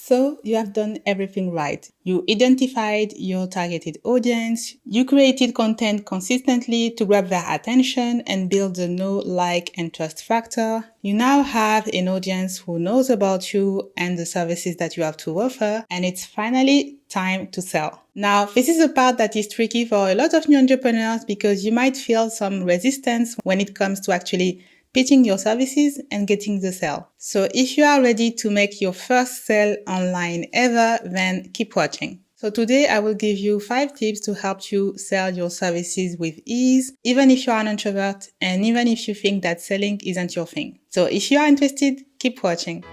So you have done everything right. You identified your targeted audience, you created content consistently to grab their attention and build the know, like, and trust factor. You now have an audience who knows about you and the services that you have to offer, and it's finally time to sell. Now, this is a part that is tricky for a lot of new entrepreneurs because you might feel some resistance when it comes to actually pitching your services and getting the sale. So if you are ready to make your first sale online ever, then keep watching. So today I will give you 5 tips to help you sell your services with ease, even if you are an introvert and even if you think that selling isn't your thing. So if you are interested, keep watching.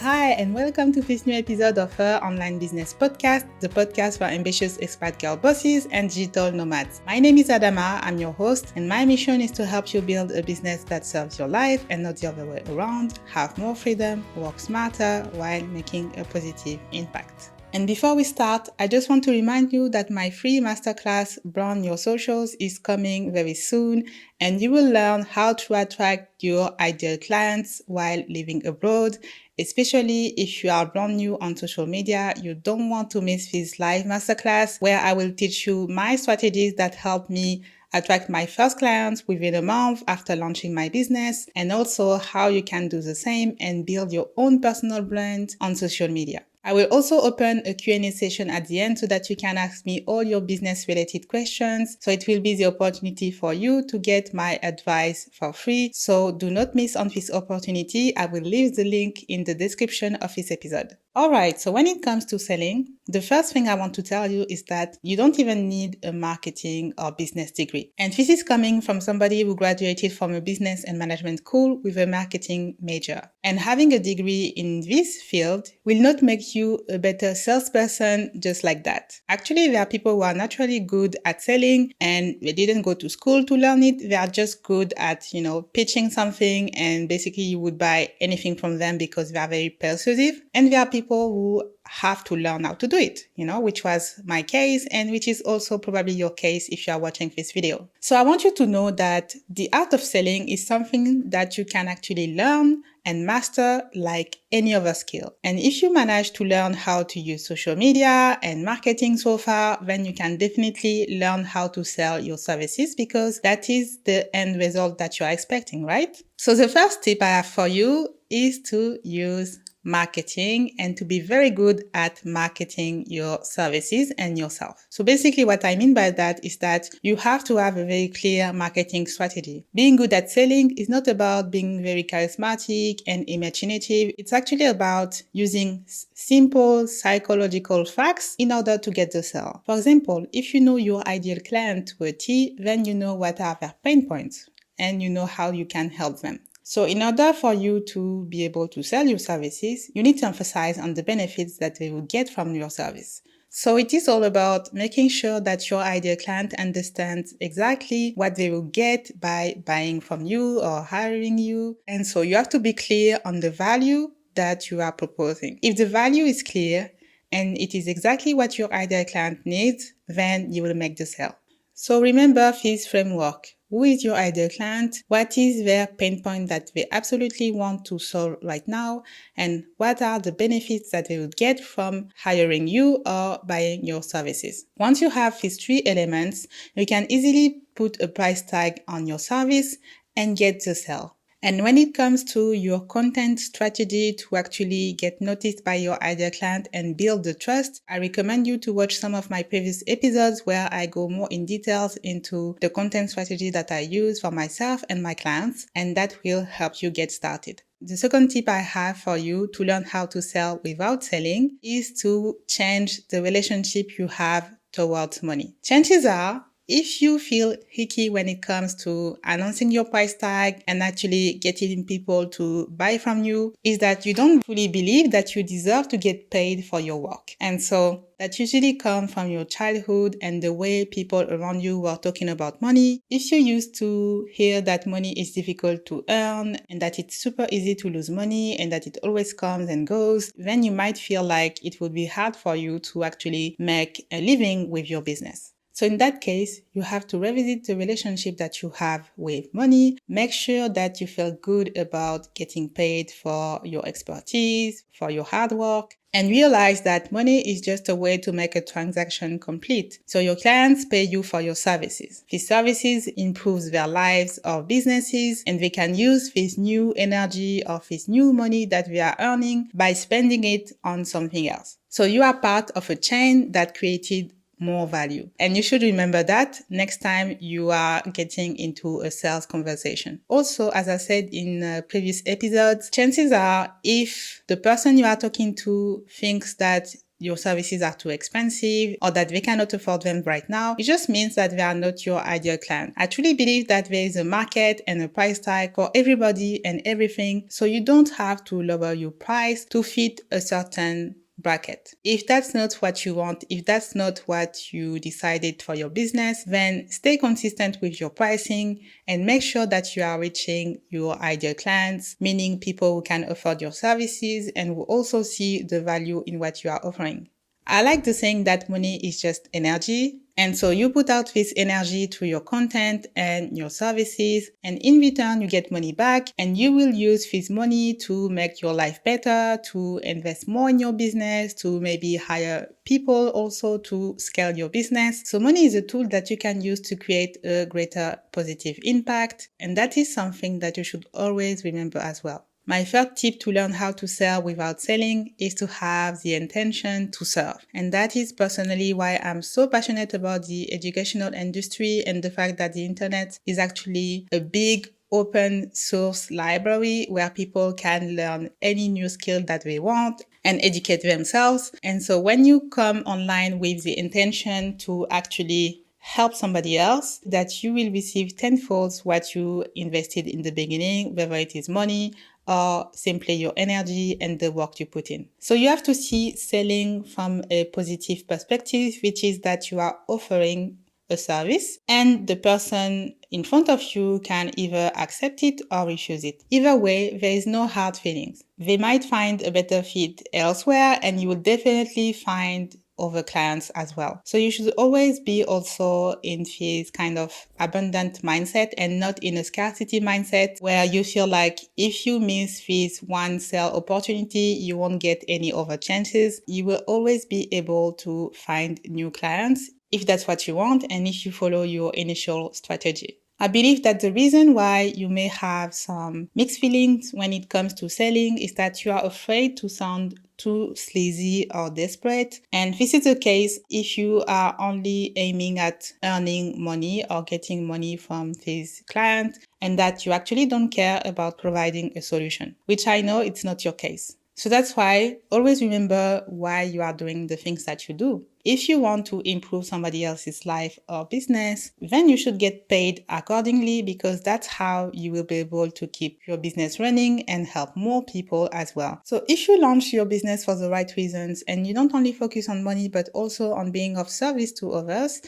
Hi, and welcome to this new episode of her Online Business Podcast, the podcast for ambitious expat girl bosses and digital nomads. My name is Adama, I'm your host, and my mission is to help you build a business that serves your life and not the other way around, have more freedom, work smarter while making a positive impact. And before we start, I just want to remind you that my free masterclass, Brand Your Socials, is coming very soon, and you will learn how to attract your ideal clients while living abroad. Especially if you are brand new on social media, you don't want to miss this live masterclass where I will teach you my strategies that help me attract my first clients within a month after launching my business, and also how you can do the same and build your own personal brand on social media. I will also open a Q&A session at the end so that you can ask me all your business-related questions. So it will be the opportunity for you to get my advice for free. So do not miss on this opportunity. I will leave the link in the description of this episode. Alright, so when it comes to selling, the first thing I want to tell you is that you don't even need a marketing or business degree. And this is coming from somebody who graduated from a business and management school with a marketing major. And having a degree in this field will not make you a better salesperson just like that. Actually, there are people who are naturally good at selling and they didn't go to school to learn it. They are just good at, pitching something, and basically you would buy anything from them because they are very persuasive. And there are people who have to learn how to do it, which was my case and which is also probably your case if you are watching this video. So I want you to know that the art of selling is something that you can actually learn and master like any other skill. And if you manage to learn how to use social media and marketing so far, then you can definitely learn how to sell your services because that is the end result that you're expecting, right? So the first tip I have for you is to use marketing and to be very good at marketing your services and yourself. So basically what I mean by that is that you have to have a very clear marketing strategy. Being good at selling is not about being very charismatic and imaginative. It's actually about using simple psychological facts in order to get the sale. For example, if you know your ideal client to a T, then you know what are their pain points and you know how you can help them. So in order for you to be able to sell your services, you need to emphasize on the benefits that they will get from your service. So it is all about making sure that your ideal client understands exactly what they will get by buying from you or hiring you. And so you have to be clear on the value that you are proposing. If the value is clear and it is exactly what your ideal client needs, then you will make the sale. So remember this framework. Who is your ideal client? What is their pain point that they absolutely want to solve right now? And what are the benefits that they would get from hiring you or buying your services? Once you have these 3 elements, you can easily put a price tag on your service and get the sale. And when it comes to your content strategy to actually get noticed by your ideal client and build the trust, I recommend you to watch some of my previous episodes where I go more in details into the content strategy that I use for myself and my clients, and that will help you get started. The second tip I have for you to learn how to sell without selling is to change the relationship you have towards money. Chances are if you feel hicky when it comes to announcing your price tag and actually getting people to buy from you, is that you don't fully believe that you deserve to get paid for your work. And so that usually comes from your childhood and the way people around you were talking about money. If you used to hear that money is difficult to earn and that it's super easy to lose money and that it always comes and goes, then you might feel like it would be hard for you to actually make a living with your business. So in that case, you have to revisit the relationship that you have with money. Make sure that you feel good about getting paid for your expertise, for your hard work, and realize that money is just a way to make a transaction complete. So your clients pay you for your services. These services improve their lives or businesses, and they can use this new energy or this new money that they are earning by spending it on something else. So you are part of a chain that created more value. And you should remember that next time you are getting into a sales conversation. Also, as I said in previous episodes, chances are if the person you are talking to thinks that your services are too expensive or that they cannot afford them right now, it just means that they are not your ideal client. I truly believe that there is a market and a price tag for everybody and everything, so you don't have to lower your price to fit a certain bracket. If that's not what you want, if that's not what you decided for your business, then stay consistent with your pricing and make sure that you are reaching your ideal clients, meaning people who can afford your services and will also see the value in what you are offering. I like the saying that money is just energy. And so you put out this energy through your content and your services, and in return, you get money back, and you will use this money to make your life better, to invest more in your business, to maybe hire people also to scale your business. So money is a tool that you can use to create a greater positive impact. And that is something that you should always remember as well. My third tip to learn how to sell without selling is to have the intention to serve. And that is personally why I'm so passionate about the educational industry and the fact that the internet is actually a big open source library where people can learn any new skill that they want and educate themselves. And so when you come online with the intention to actually help somebody else, that you will receive tenfold what you invested in the beginning, whether it is money or simply your energy and the work you put in. So you have to see selling from a positive perspective, which is that you are offering a service and the person in front of you can either accept it or refuse it. Either way, there is no hard feelings. They might find a better fit elsewhere and you will definitely find other clients as well. So you should always be also in this kind of abundant mindset and not in a scarcity mindset where you feel like if you miss this one sale opportunity, you won't get any other chances. You will always be able to find new clients if that's what you want and if you follow your initial strategy. I believe that the reason why you may have some mixed feelings when it comes to selling is that you are afraid to sound too sleazy or desperate. And this is the case if you are only aiming at earning money or getting money from this client and that you actually don't care about providing a solution, which I know it's not your case. So that's why always remember why you are doing the things that you do. If you want to improve somebody else's life or business, then you should get paid accordingly because that's how you will be able to keep your business running and help more people as well. So if you launch your business for the right reasons and you don't only focus on money but also on being of service to others,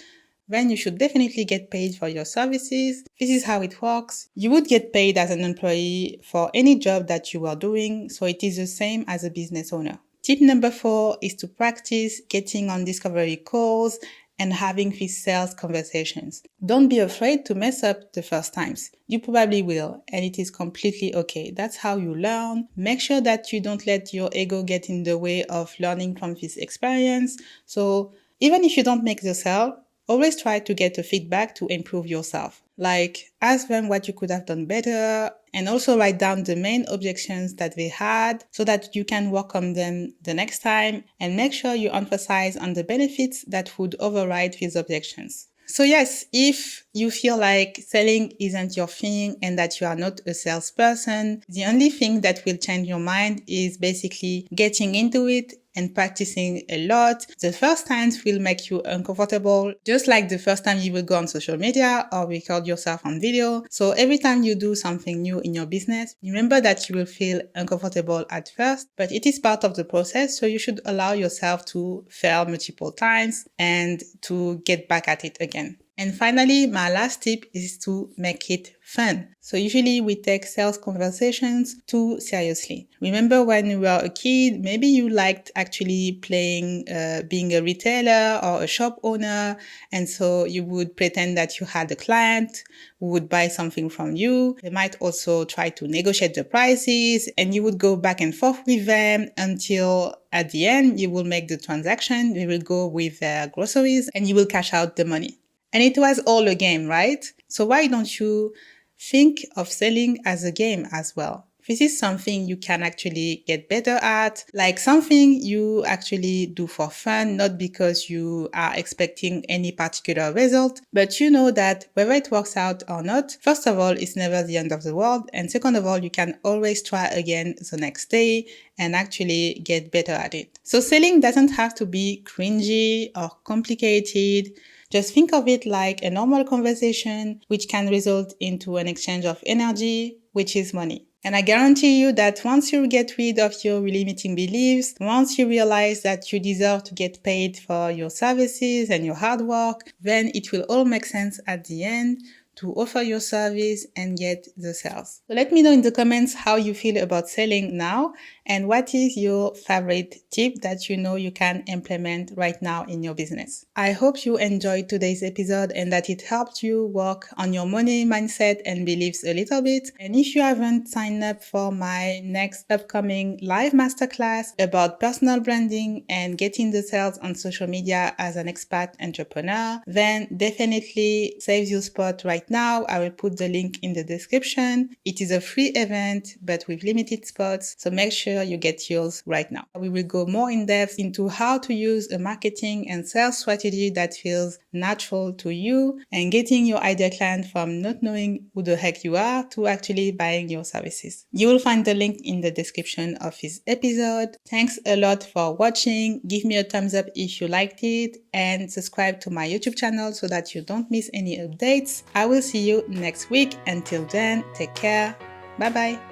then you should definitely get paid for your services. This is how it works. You would get paid as an employee for any job that you are doing, so it is the same as a business owner. Tip number 4 is to practice getting on discovery calls and having these sales conversations. Don't be afraid to mess up the first times. You probably will, and it is completely okay. That's how you learn. Make sure that you don't let your ego get in the way of learning from this experience. So even if you don't make the sale, always try to get a feedback to improve yourself. Like, ask them what you could have done better and also write down the main objections that they had so that you can work on them the next time and make sure you emphasize on the benefits that would override these objections. So yes, if you feel like selling isn't your thing and that you are not a salesperson, the only thing that will change your mind is basically getting into it and practicing a lot. The first times will make you uncomfortable, just like the first time you will go on social media or record yourself on video. So every time you do something new in your business, remember that you will feel uncomfortable at first, but it is part of the process. So you should allow yourself to fail multiple times and to get back at it again. And finally, my last tip is to make it fun. So usually we take sales conversations too seriously. Remember when you were a kid, maybe you liked actually playing, being a retailer or a shop owner. And so you would pretend that you had a client who would buy something from you. They might also try to negotiate the prices and you would go back and forth with them until at the end you will make the transaction. They will go with their groceries and you will cash out the money. And it was all a game, right? So why don't you think of selling as a game as well? This is something you can actually get better at, like something you actually do for fun, not because you are expecting any particular result, but you know that whether it works out or not, first of all, it's never the end of the world. And second of all, you can always try again the next day and actually get better at it. So selling doesn't have to be cringy or complicated. Just think of it like a normal conversation, which can result into an exchange of energy, which is money. And I guarantee you that once you get rid of your limiting beliefs, once you realize that you deserve to get paid for your services and your hard work, then it will all make sense at the end to offer your service and get the sales. So let me know in the comments how you feel about selling now and what is your favorite tip that you know you can implement right now in your business. I hope you enjoyed today's episode and that it helped you work on your money mindset and beliefs a little bit. And if you haven't signed up for my next upcoming live masterclass about personal branding and getting the sales on social media as an expat entrepreneur, then definitely save your spot right now. I will put the link in the description. It is a free event, but with limited spots. So make sure you get yours right now. We will go more in depth into how to use a marketing and sales strategy that feels natural to you and getting your ideal client from not knowing who the heck you are to actually buying your services. You will find the link in the description of this episode. Thanks a lot for watching. Give me a thumbs up if you liked it and subscribe to my YouTube channel so that you don't miss any updates. I will see you next week. Until then, take care. Bye bye.